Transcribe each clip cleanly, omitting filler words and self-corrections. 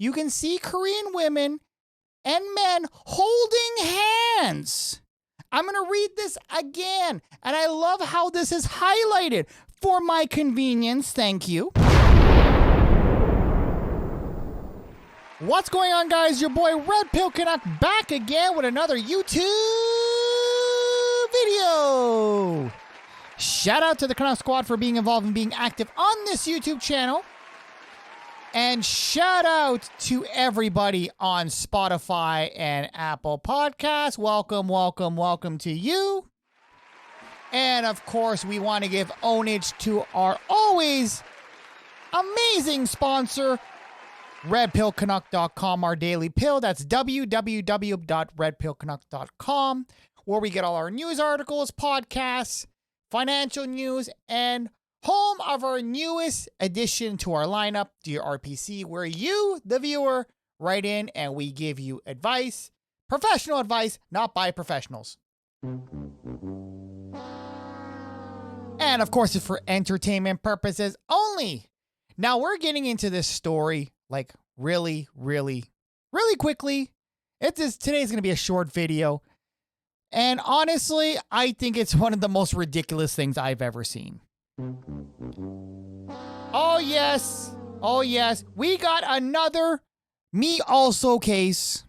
you can see Korean women and men holding hands. I'm going to read this again, and I love how this is highlighted for my convenience. Thank you. What's going on, guys? Your boy RedpillCanuck back again with another YouTube video. Shout out to the Canuck Squad for being involved and being active on this YouTube channel. And shout out to everybody on Spotify and Apple Podcasts. Welcome, welcome, welcome to you. And of course, we want to give homage to our always amazing sponsor, RedpillCanuck.com, our daily pill. That's www.redpillcanuck.com, where we get all our news articles, podcasts, financial news, and home of our newest addition to our lineup, Dear RPC, where you, the viewer, write in and we give you advice, professional advice, not by professionals. And of course, it's for entertainment purposes only. Now we're getting into this story like really quickly. Today's going to be a short video. And honestly, I think it's one of the most ridiculous things I've ever seen. Oh yes, we got another Me Also case.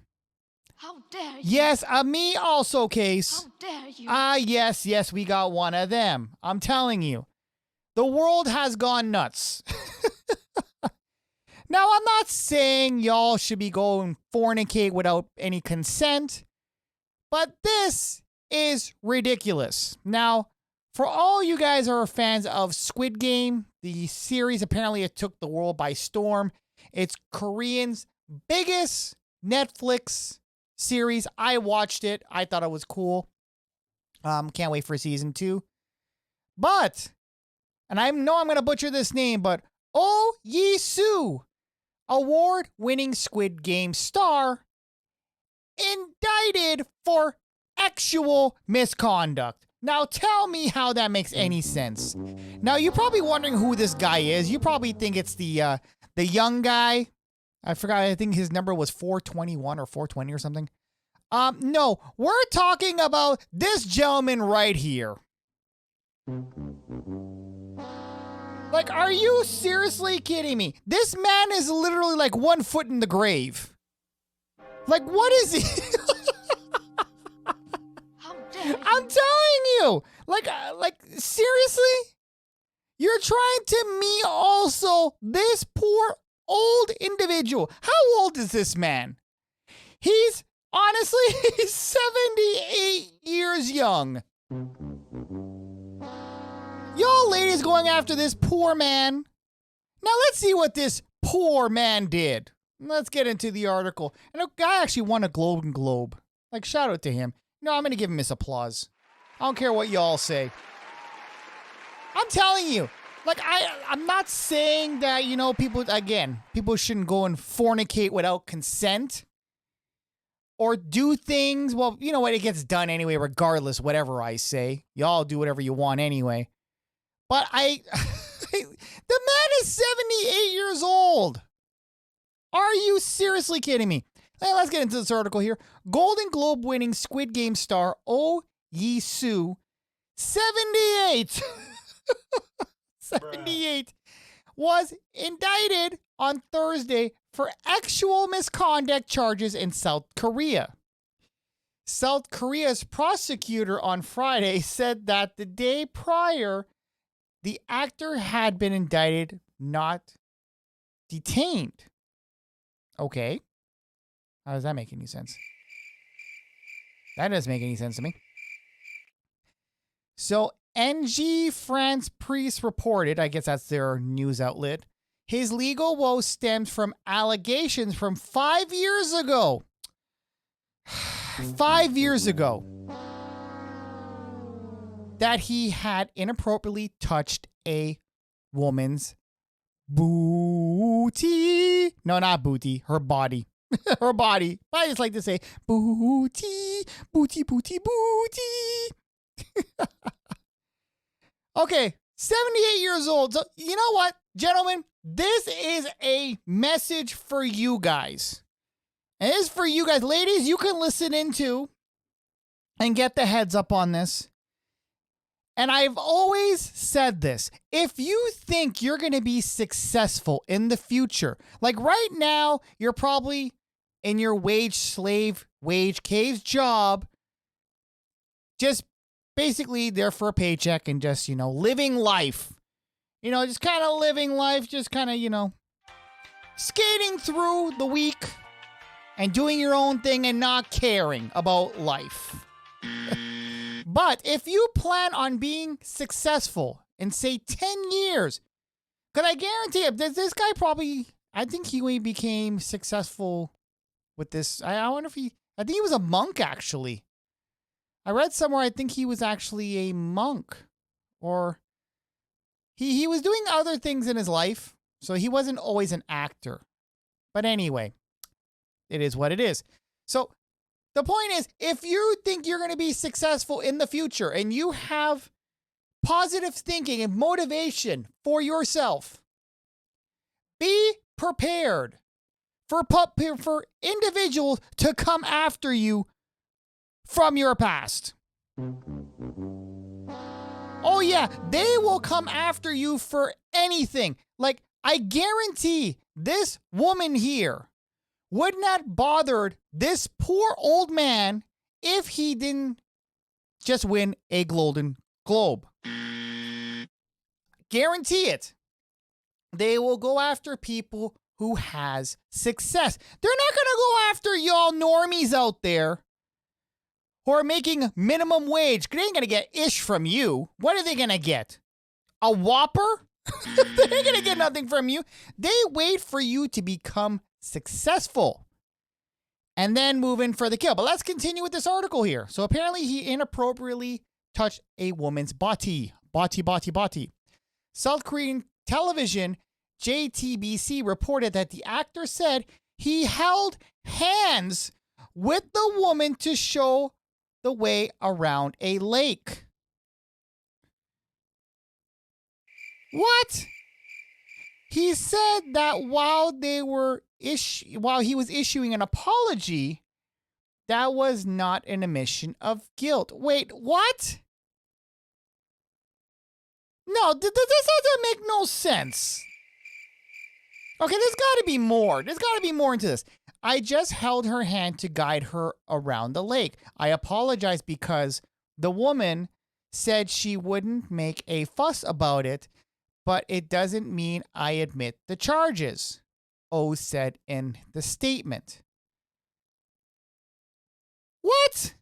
How dare you? Yes, a Me Also case. How dare you? Yes, we got one of them. I'm telling you, the world has gone nuts. Now, I'm not saying y'all should be going fornicate without any consent, but this is ridiculous. Now, for all you guys who are fans of Squid Game, the series, apparently it took the world by storm. It's Korean's biggest Netflix series. I watched it. I thought it was cool. Can't wait for season 2. But, and I know I'm going to butcher this name, but Oh Yi-soo, award-winning Squid Game star, indicted for actual misconduct. Now tell me how that makes any sense. Now you're probably wondering who this guy is. You probably think it's the young guy. I forgot. I think his number was 421 or 420 or something. No, we're talking about this gentleman right here. Like, are you seriously kidding me? This man is literally like 1 foot in the grave. Like, what is he? I'm telling you, like, seriously? You're trying to Me Also this poor old individual. How old is this man? He's 78 years young. Y'all ladies going after this poor man. Now let's see what this poor man did. Let's get into the article. And a guy actually won a Golden Globe. Like, shout out to him. No, I'm going to give him his applause. I don't care what y'all say. I'm telling you, like, I'm not saying that, people shouldn't go and fornicate without consent or do things. Well, you know what? It gets done anyway, regardless, whatever I say. Y'all do whatever you want anyway. But the man is 78 years old. Are you seriously kidding me? Hey, let's get into this article here. Golden Globe winning Squid Game star Oh Yi-soo, 78, 78, was indicted on Thursday for actual misconduct charges in South Korea. South Korea's prosecutor on Friday said that the day prior, the actor had been indicted, not detained. Okay. How does that make any sense? That doesn't make any sense to me. So, NG France Presse reported, I guess that's their news outlet, his legal woes stemmed from allegations from 5 years ago. 5 years ago. That he had inappropriately touched a woman's booty. No, not booty. Her body. Her body. I just like to say booty, booty, booty, booty. Okay, 78 years old. So, you know what, gentlemen? this is a message for you guys. And this is for you guys. Ladies, you can listen into and get the heads up on this. And I've always said this. If you think you're going to be successful in the future, like right now, you're probably in your wage cave's job, just basically there for a paycheck and just, living life. Just kind of living life, just kind of, skating through the week and doing your own thing and not caring about life. But if you plan on being successful in, say, 10 years, because I guarantee you, this guy probably, I think he became successful with this. I wonder if I think he was a monk, actually. I read somewhere, I think he was actually a monk. Or he was doing other things in his life, so he wasn't always an actor. But anyway, it is what it is. So the point is, if you think you're going to be successful in the future and you have positive thinking and motivation for yourself, be prepared for individuals to come after you from your past. Oh yeah, they will come after you for anything. Like, I guarantee this woman here would not bothered this poor old man if he didn't just win a Golden Globe. Guarantee it. They will go after people who has success. They're not going to go after y'all normies out there who are making minimum wage. They ain't going to get ish from you. What are they going to get? A Whopper? They ain't going to get nothing from you. They wait for you to become successful and then move in for the kill. But let's continue with this article here. So apparently he inappropriately touched a woman's body. South Korean television JTBC reported that the actor said he held hands with the woman to show the way around a lake. What? He said that while he was issuing an apology, that was not an admission of guilt. Wait, what? No, this doesn't make no sense. Okay, there's got to be more. There's got to be more into this. I just held her hand to guide her around the lake. I apologize because the woman said she wouldn't make a fuss about it, but it doesn't mean I admit the charges, O said in the statement. What?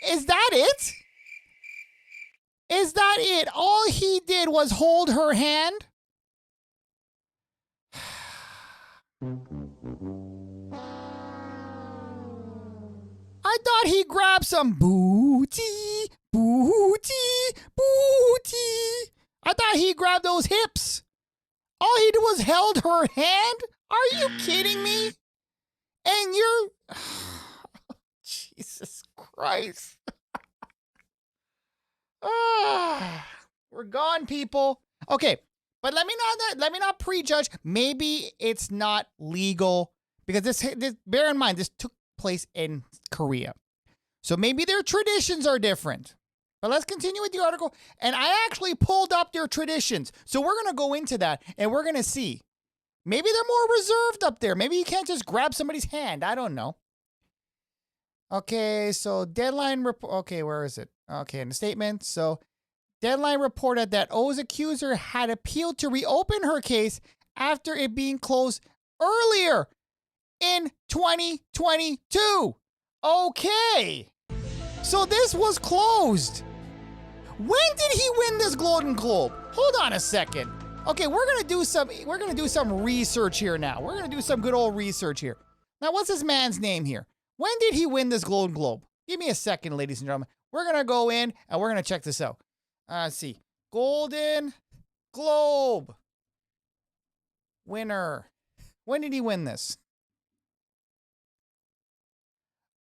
Is that it? Is that it? All he did was hold her hand? I thought he grabbed some booty. I thought he grabbed those hips. All he did was held her hand? Are you kidding me? And you're... Jesus Christ. We're gone, people. Okay, but let me not prejudge. Maybe it's not legal because this bear in mind, this took place in Korea. So maybe their traditions are different. But let's continue with the article. And I actually pulled up their traditions. So we're going to go into that and we're going to see. Maybe they're more reserved up there. Maybe you can't just grab somebody's hand. I don't know. Okay, so Deadline report. Okay, where is it? Okay, in the statement. So Deadline reported that O's accuser had appealed to reopen her case after it being closed earlier in 2022. Okay. So this was closed. When did he win this Golden Globe? Hold on a second. Okay, we're gonna do some research here now. We're gonna do some good old research here. Now, what's this man's name here? When did he win this Golden Globe? Give me a second, ladies and gentlemen. We're gonna go in and we're gonna check this out. Let's see. Golden Globe winner. When did he win this?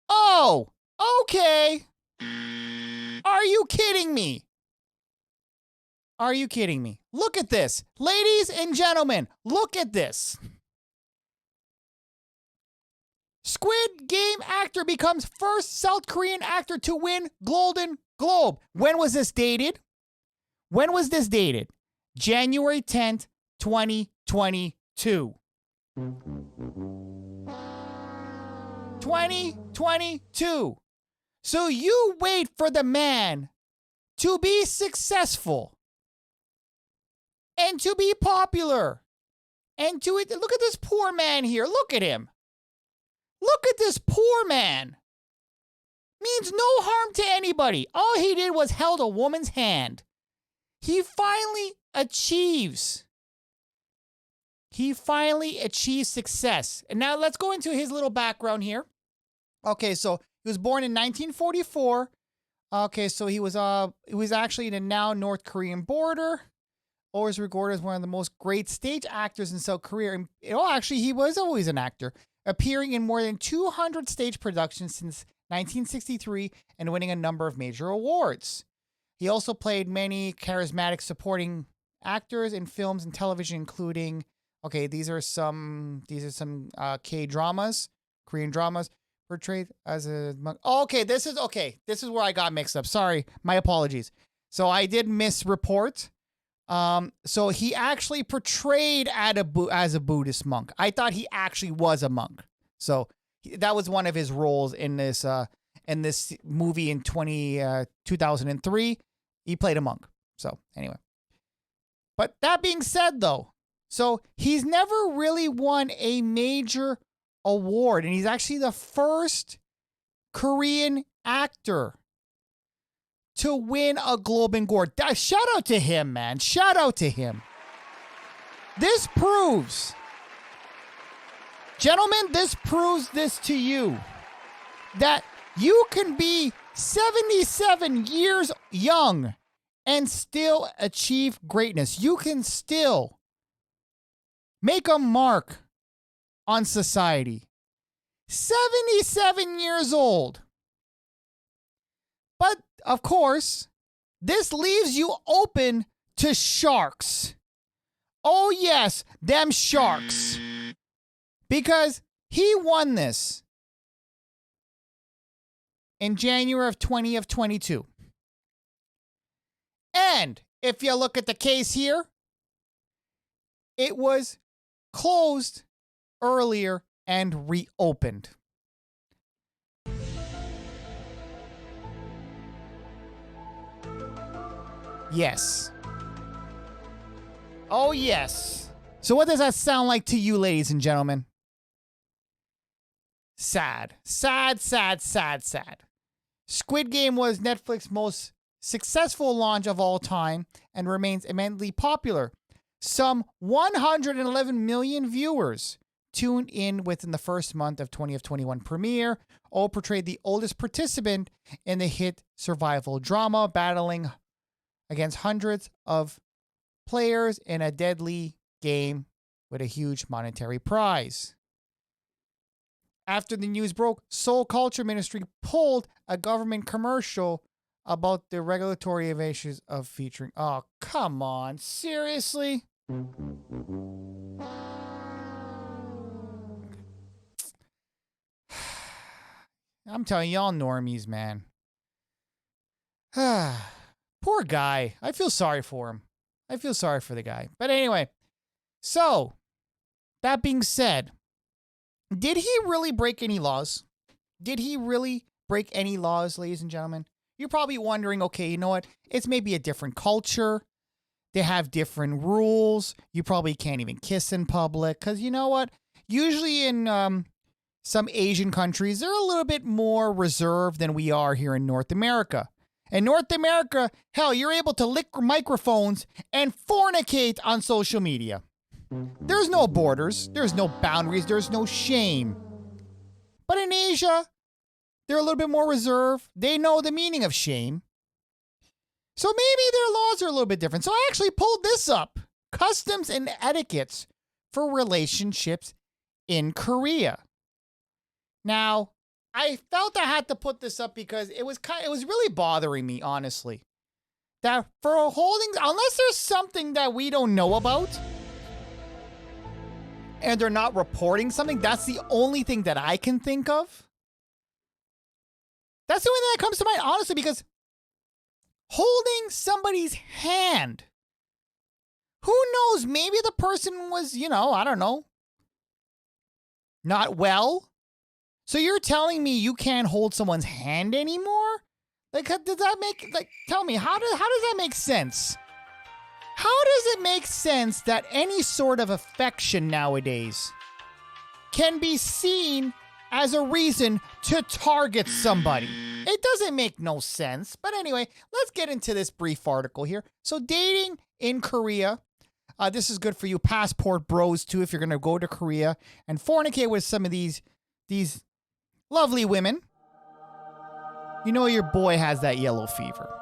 Oh, okay. Are you kidding me? Are you kidding me? Look at this. Ladies and gentlemen, look at this. Squid Game actor becomes first South Korean actor to win Golden Globe. When was this dated? When was this dated? January 10th, 2022. 2022. So you wait for the man to be successful and to be popular and to it. Look at this poor man here. Look at him. Look at this poor man. Means no harm to anybody. All he did was held a woman's hand. He finally achieves success. And now let's go into his little background here. Okay, so he was born in 1944. Okay, so he was actually in the now North Korean border. Always regarded as one of the most great stage actors in South Korea. And, actually, he was always an actor, appearing in more than 200 stage productions since 1963 and winning a number of major awards. He also played many charismatic supporting actors in films and television, including, these are some K-dramas, Korean dramas, portrayed as a monk. This is where I got mixed up. Sorry, my apologies. So I did misreport. So he actually portrayed as a Buddhist monk. I thought he actually was a monk. So that was one of his roles in this movie in 2003. He played a monk. So anyway. But that being said, though, so he's never really won a major award, and he's actually the first Korean actor to win a Golden Globe. Shout out to him, man. Shout out to him. This proves, gentlemen, this proves this to you, that you can be 77 years young and still achieve greatness. You can still make a mark on society. 77 years old. But, of course, this leaves you open to sharks. Oh, yes, them sharks. Because he won this in January of 2022. And if you look at the case here, it was closed earlier and reopened. Yes. Oh, yes. So what does that sound like to you, ladies and gentlemen? Sad. Sad, sad, sad, sad. Squid Game was Netflix's most successful launch of all time and remains immensely popular. Some 111 million viewers tuned in within the first month of 2021 premiere. Oh portrayed the oldest participant in the hit survival drama, battling against hundreds of players in a deadly game with a huge monetary prize. After the news broke, Seoul Culture Ministry pulled a government commercial about the regulatory issues of featuring. Oh, come on. Seriously? I'm telling y'all normies, man. Poor guy. I feel sorry for him. I feel sorry for the guy. But anyway, so that being said, did he really break any laws? Did he really break any laws, ladies and gentlemen? You're probably wondering, okay, you know what? It's maybe a different culture. They have different rules. You probably can't even kiss in public. Because you know what? Usually in some Asian countries, they're a little bit more reserved than we are here in North America. In North America, hell, you're able to lick microphones and fornicate on social media. There's no borders. There's no boundaries. There's no shame. But in Asia, they're a little bit more reserved. They know the meaning of shame. So maybe their laws are a little bit different. So I actually pulled this up. Customs and etiquettes for relationships in Korea. Now, I felt I had to put this up because it was really bothering me, honestly. that for holding, unless there's something that we don't know about and they're not reporting something, that's the only thing that I can think of. That's the only thing that comes to mind, honestly, because holding somebody's hand, who knows? Maybe the person was, I don't know, not well. So you're telling me you can't hold someone's hand anymore? Like, does that make, tell me, how does that make sense? How does it make sense that any sort of affection nowadays can be seen as a reason to target somebody? It doesn't make no sense. But anyway, let's get into this brief article here. So dating in Korea, this is good for you passport bros too, if you're going to go to Korea and fornicate with some of these lovely women. You know your boy has that yellow fever.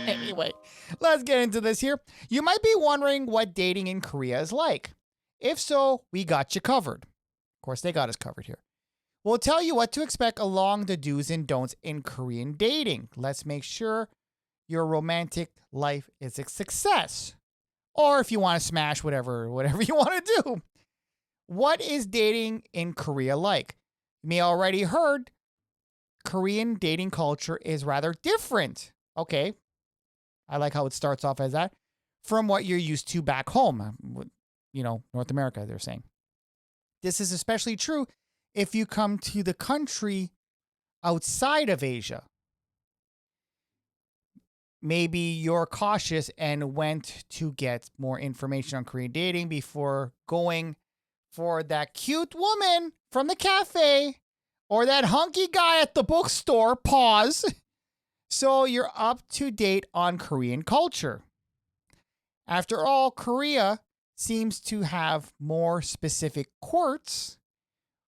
Anyway, let's get into this here. You might be wondering what dating in Korea is like. If so, we got you covered. Of course, they got us covered here. We'll tell you what to expect along the do's and don'ts in Korean dating. Let's make sure your romantic life is a success. Or if you want to smash whatever you want to do. What is dating in Korea like? You may already heard Korean dating culture is rather different. Okay. I like how it starts off as that. From what you're used to back home. North America, they're saying. This is especially true if you come to the country outside of Asia. Maybe you're cautious and went to get more information on Korean dating before going for that cute woman from the cafe or that hunky guy at the bookstore. Pause. So you're up to date on Korean culture. After all, Korea seems to have more specific quirks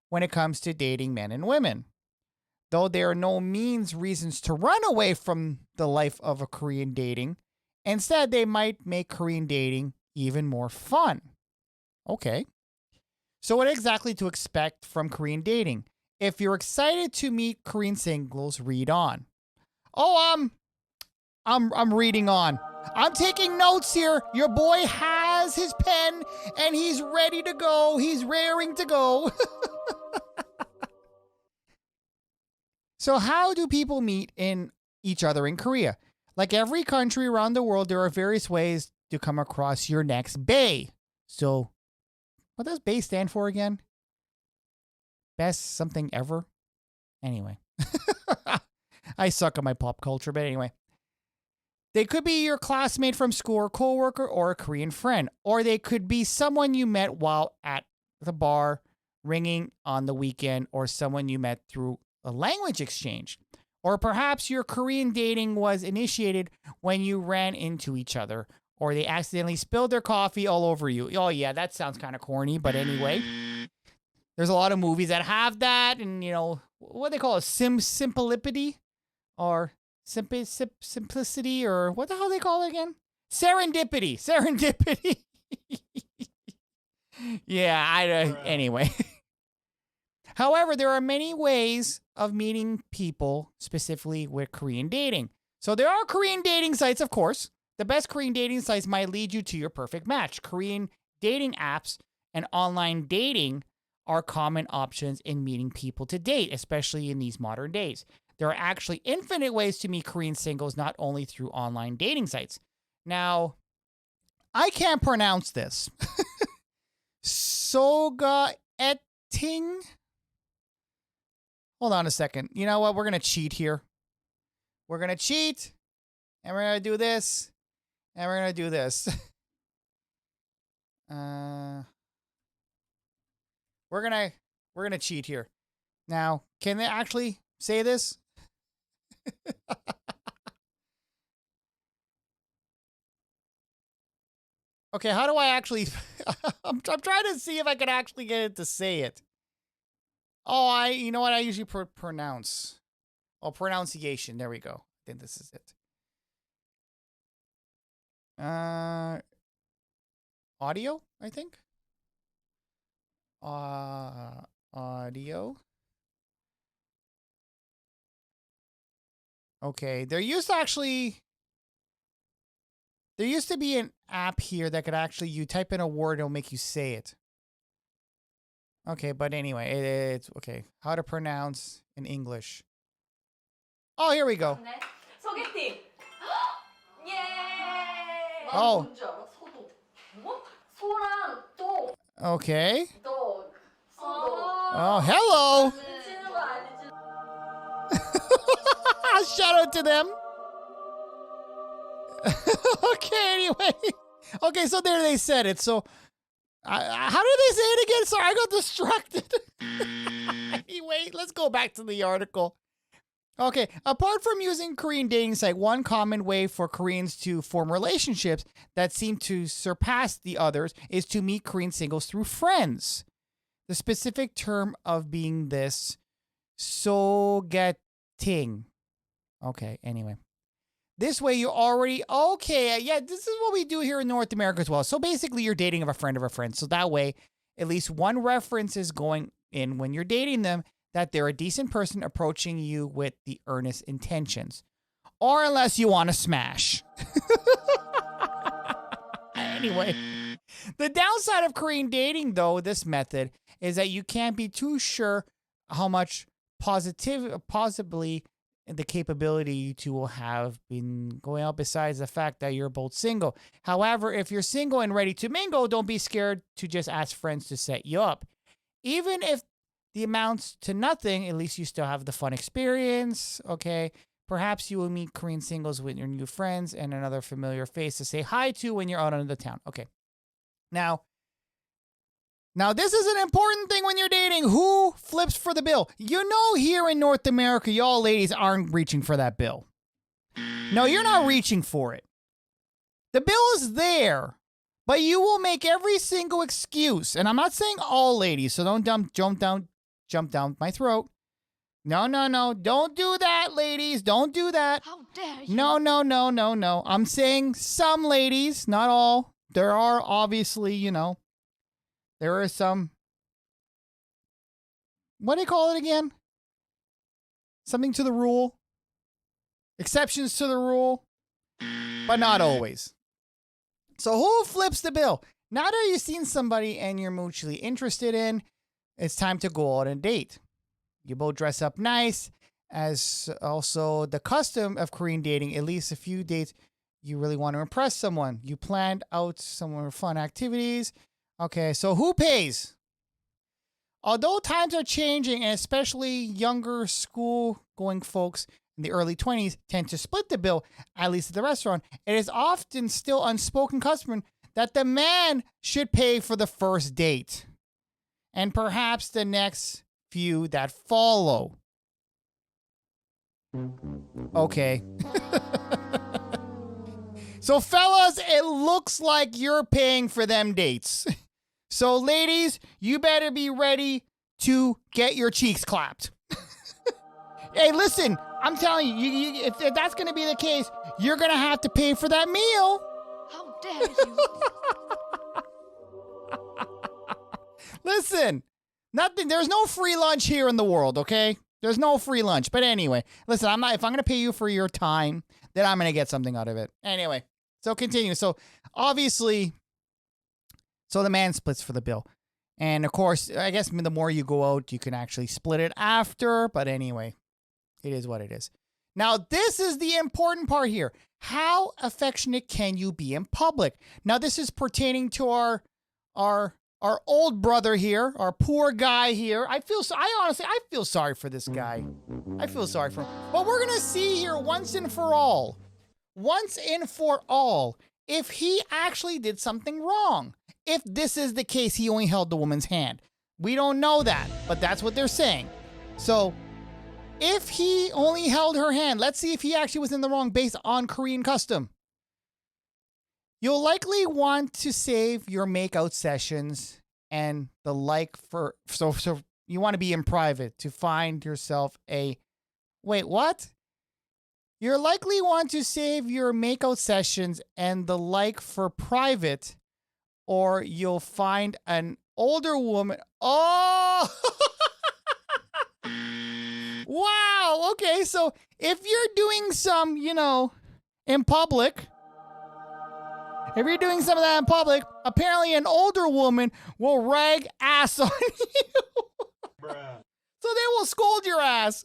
when it comes to dating men and women. Though there are no means reasons to run away from the life of a Korean dating, instead they might make Korean dating even more fun. Okay. So what exactly to expect from Korean dating? If you're excited to meet Korean singles, read on. Oh, I'm reading on. I'm taking notes here. Your boy has his pen and he's ready to go. He's raring to go. So how do people meet each other in Korea? Like every country around the world, there are various ways to come across your next bae. So what does bae stand for again? Best something ever? Anyway. I suck at my pop culture, but anyway. They could be your classmate from school or coworker or a Korean friend. Or they could be someone you met while at the bar, ringing on the weekend, or someone you met through a language exchange. Or perhaps your Korean dating was initiated when you ran into each other, or they accidentally spilled their coffee all over you. Oh yeah, that sounds kind of corny, but anyway. There's a lot of movies that have that, and what they call it, simplicity, or simplicity, or what the hell they call it again? Serendipity. Yeah, anyway. However, there are many ways of meeting people specifically with Korean dating. So there are Korean dating sites, of course. The best Korean dating sites might lead you to your perfect match. Korean dating apps and online dating are common options in meeting people to date, especially in these modern days. There are actually infinite ways to meet Korean singles, not only through online dating sites. Now, I can't pronounce this. Soga Etting? Hold on a second. You know what? We're going to cheat here. We're going to cheat, and we're going to do this, and we're going to do this. We're gonna cheat here. Now, can they actually say this? Okay, how do I actually? I'm trying to see if I can actually get it to say it. Oh, you know what? I usually pronounce. Oh, pronunciation. There we go. I think this is it. Audio, I think. Audio. Okay, there used to be an app here that could actually, you type in a word, it'll make you say it. Okay, but anyway, it's okay. How to pronounce in English. Oh, here we go. 소개팅. 예. Oh. 뭔지 알아? 소독. 뭐? 소랑 똥. Okay. 똥. 소독. Oh, hello. 미치는 거 아니지? Shout out to them. Okay, anyway. Okay, so there they said it. So, how did they say it again? Sorry, I got distracted. Anyway, let's go back to the article. Okay, apart from using Korean dating site, one common way for Koreans to form relationships that seem to surpass the others is to meet Korean singles through friends. The specific term of being this, sogeting. Okay, anyway. This way you already, okay, yeah, this is what we do here in North America as well. So basically you're dating of a friend. So that way, at least one reference is going in when you're dating them that they're a decent person approaching you with the earnest intentions. Or unless you want to smash. Anyway, the downside of Korean dating, though, this method, is that you can't be too sure how much possibly the capability you two will have been going out besides the fact that you're both single. However, if you're single and ready to mingle, don't be scared to just ask friends to set you up. Even if the amounts to nothing, at least you still have the fun experience, okay? Perhaps you will meet Korean singles with your new friends and another familiar face to say hi to when you're out on the town. Okay. Now, this is an important thing when you're dating. Who flips for the bill? You know, here in North America, y'all ladies aren't reaching for that bill. No, you're not reaching for it. The bill is there, but you will make every single excuse. And I'm not saying all ladies, so don't jump down my throat. No. Don't do that, ladies. Don't do that. How dare you? No. I'm saying some ladies, not all. There are obviously, there are some, what do you call it again? Something to the rule. Exceptions to the rule, but not always. So who flips the bill? Now that you've seen somebody and you're mutually interested in, it's time to go on a date. You both dress up nice, as also the custom of Korean dating, at least a few dates, you really want to impress someone. You planned out some fun activities. Okay, so who pays? Although times are changing, and especially younger school-going folks in the early 20s tend to split the bill, at least at the restaurant, it is often still unspoken custom that the man should pay for the first date, and perhaps the next few that follow. Okay. So fellas, it looks like you're paying for them dates. So ladies, you better be ready to get your cheeks clapped. Hey, listen, I'm telling you, if that's going to be the case, you're going to have to pay for that meal. How dare you? Listen, there's no free lunch here in the world, okay? There's no free lunch. But anyway, listen, if I'm going to pay you for your time, then I'm going to get something out of it. Anyway, so continue. So obviously, so the man splits for the bill. And of course, I guess the more you go out, you can actually split it after. But anyway, it is what it is. Now, this is the important part here. How affectionate can you be in public? Now, this is pertaining to our old brother here, our poor guy here. I honestly feel sorry for this guy. I feel sorry for him. But we're going to see here once and for all, if he actually did something wrong. If this is the case, he only held the woman's hand. We don't know that, but that's what they're saying. So if he only held her hand, let's see if he actually was in the wrong based on Korean custom. You'll likely want to save your makeout sessions and the like so you want to be in private to find yourself wait, what? You'll likely want to save your makeout sessions and the like for private, or you'll find an older woman. Oh! Wow. Okay. So if you're doing some, in public, if you're doing some of that in public, apparently an older woman will rag ass on you. Bruh. So they will scold your ass.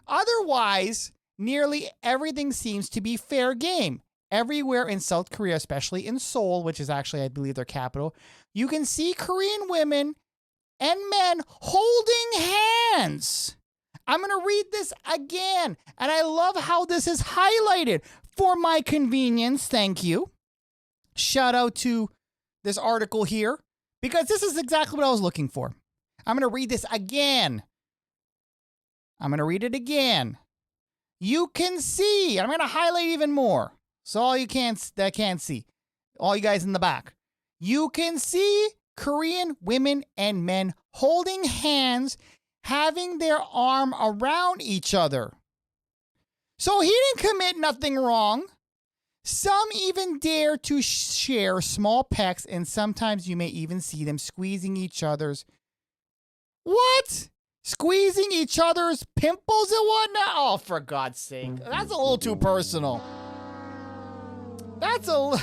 Otherwise, nearly everything seems to be fair game. Everywhere in South Korea, especially in Seoul, which is actually, I believe, their capital, you can see Korean women and men holding hands. I'm going to read this again. And I love how this is highlighted for my convenience. Thank you. Shout out to this article here, because this is exactly what I was looking for. I'm going to read this again. I'm going to read it again. You can see. I'm going to highlight even more. So all you that can't see, all you guys in the back, you can see Korean women and men holding hands, having their arm around each other. So he didn't commit nothing wrong. Some even dare to share small pecks, and sometimes you may even see them squeezing each other's. What? Squeezing each other's pimples and whatnot? Oh, for God's sake. That's a little too personal. That's a... Okay,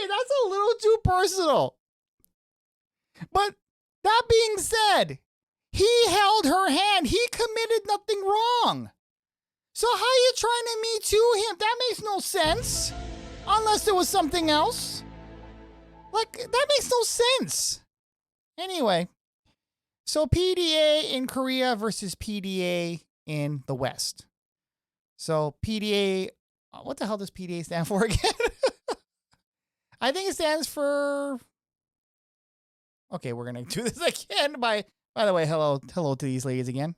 that's a little too personal. But that being said, he held her hand. He committed nothing wrong. So how are you trying to Me Too him? That makes no sense. Unless there was something else. Like, that makes no sense. Anyway, so PDA in Korea versus PDA in the West. So PDA, what the hell does PDA stand for again? I think it stands for... Okay, we're going to do this again. By the way, hello to these ladies again.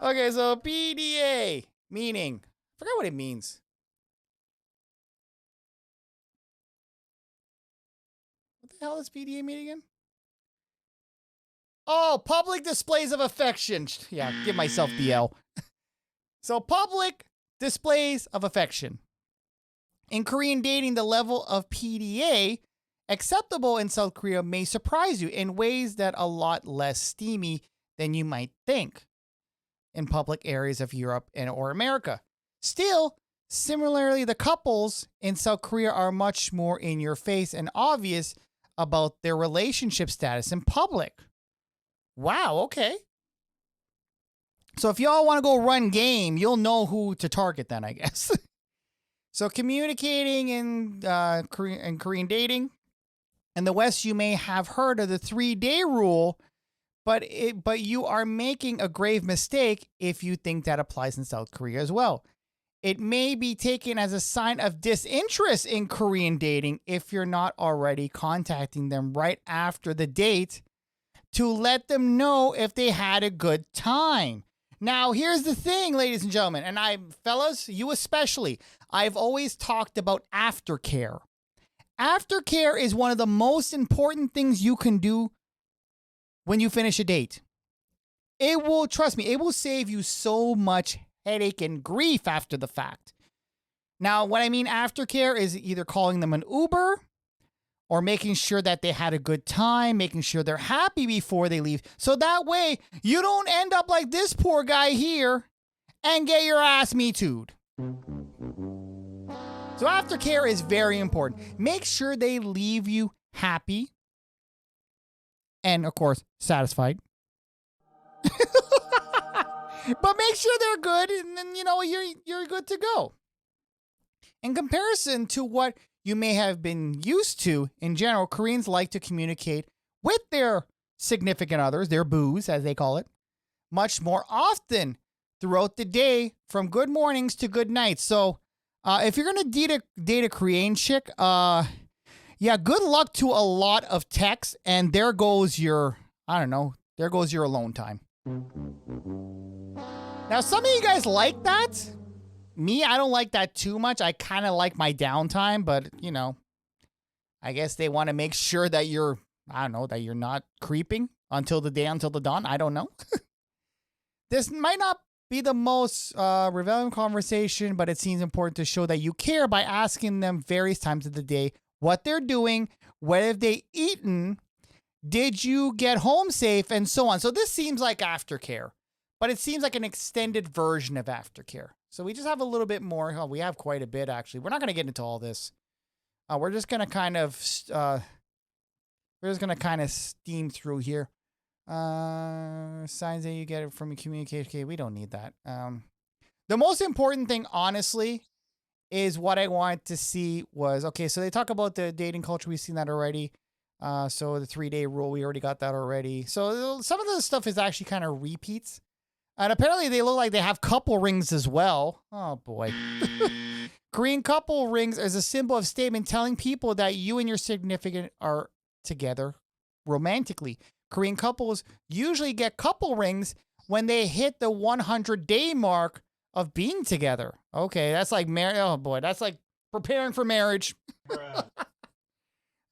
Okay, so PDA, meaning, I forgot what it means. What the hell does PDA mean again? Oh, public displays of affection. Yeah, give myself the L. So public displays of affection. In Korean dating, the level of PDA acceptable in South Korea may surprise you in ways that are a lot less steamy than you might think in public areas of Europe and or America. Still, similarly, the couples in South Korea are much more in your face and obvious about their relationship status in public. Wow, okay. So if y'all want to go run game, you'll know who to target then, I guess. So communicating in Korean dating. In the West, you may have heard of the 3-day rule, but you are making a grave mistake if you think that applies in South Korea as well. It may be taken as a sign of disinterest in Korean dating if you're not already contacting them right after the date to let them know if they had a good time. Now, here's the thing, ladies and gentlemen, and fellas, you especially, I've always talked about aftercare. Aftercare is one of the most important things you can do when you finish a date. It will, trust me, it will save you so much headache and grief after the fact. Now, what I mean aftercare is either calling them an Uber or making sure that they had a good time, making sure they're happy before they leave. So that way, you don't end up like this poor guy here and get your ass metooed. So aftercare is very important. Make sure they leave you happy and, of course, satisfied. But make sure they're good, and then, you're good to go. In comparison to what you may have been used to, in general, Koreans like to communicate with their significant others, their boos, as they call it, much more often throughout the day, from good mornings to good nights. So, if you're going to date a Korean chick, good luck to a lot of texts, and there goes your alone time. Now, some of you guys like that. Me, I don't like that too much. I kind of like my downtime, but, I guess they want to make sure that that you're not creeping until the dawn. I don't know. This might not be the most revealing conversation, but it seems important to show that you care by asking them various times of the day what they're doing, what have they eaten, did you get home safe, and so on. So this seems like aftercare, but it seems like an extended version of aftercare. So we just have a little bit more. Oh, we have quite a bit, actually. We're not going to get into all this. We're just going to kind of steam through here. Signs that you get it from a communication. Okay, we don't need that. The most important thing, honestly, is what I wanted to see was, okay, so they talk about the dating culture. We've seen that already. So the 3-day rule, we already got that already. So some of the stuff is actually kind of repeats. And apparently they look like they have couple rings as well. Oh, boy. Korean couple rings is a symbol of statement telling people that you and your significant are together romantically. Korean couples usually get couple rings when they hit the 100-day mark of being together. Okay, that's like oh boy, that's like preparing for marriage.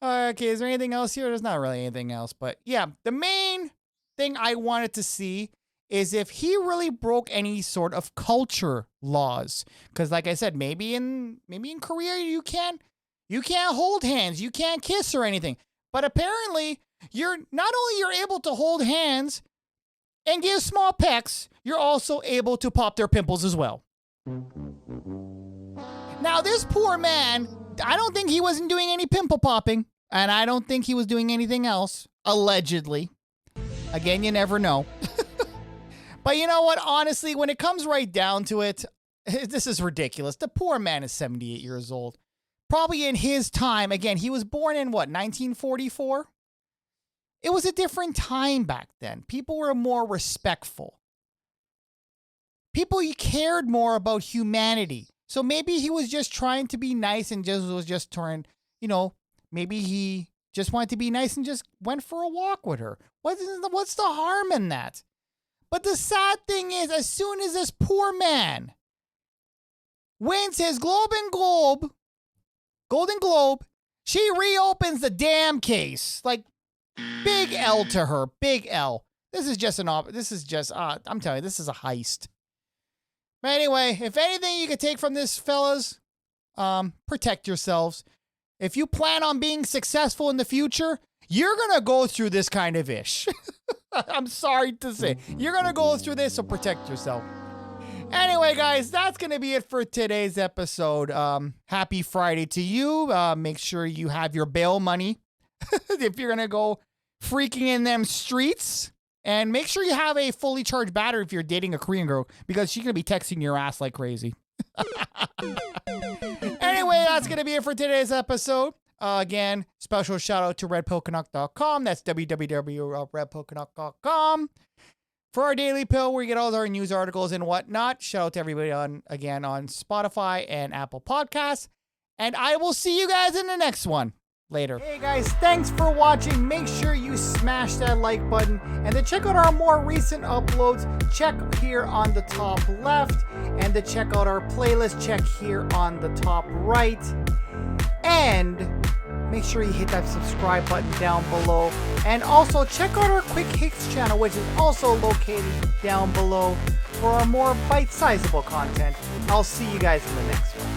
Okay, is there anything else here? There's not really anything else, but yeah, the main thing I wanted to see is if he really broke any sort of culture laws. Because like I said, maybe in Korea you can't hold hands, you can't kiss or anything. But apparently, you're able to hold hands and give small pecks, you're also able to pop their pimples as well. Now, this poor man, I don't think he wasn't doing any pimple popping, and I don't think he was doing anything else, allegedly. Again, you never know. But you know what? Honestly, when it comes right down to it, this is ridiculous. The poor man is 78 years old. Probably in his time, again, he was born in what, 1944? It was a different time back then. People were more respectful. People cared more about humanity. So maybe he was just trying to be nice and was just trying, maybe he just wanted to be nice and just went for a walk with her. What's the harm in that? But the sad thing is, as soon as this poor man wins his Golden Globe, she reopens the damn case. Like, big L to her. Big L. I'm telling you, this is a heist. But anyway, if anything you could take from this, fellas, protect yourselves. If you plan on being successful in the future, you're going to go through this kind of ish. I'm sorry to say. You're going to go through this, so protect yourself. Anyway, guys, that's going to be it for today's episode. Happy Friday to you. Make sure you have your bail money if you're going to go freaking in them streets. And make sure you have a fully charged battery if you're dating a Korean girl, because she's going to be texting your ass like crazy. Anyway, that's going to be it for today's episode. Again, special shout out to RedpillCanuck.com. That's www.redpillcanuck.com. For our daily pill, where you get all our news articles and whatnot. Shout out to everybody on Spotify and Apple Podcasts. And I will see you guys in the next one. Later. Hey guys, thanks for watching. Make sure you smash that like button. And to check out our more recent uploads, check here on the top left. And to check out our playlist, check here on the top right. And make sure you hit that subscribe button down below. And also check out our Quick Hits channel, which is also located down below for our more bite-sizable content. I'll see you guys in the next one.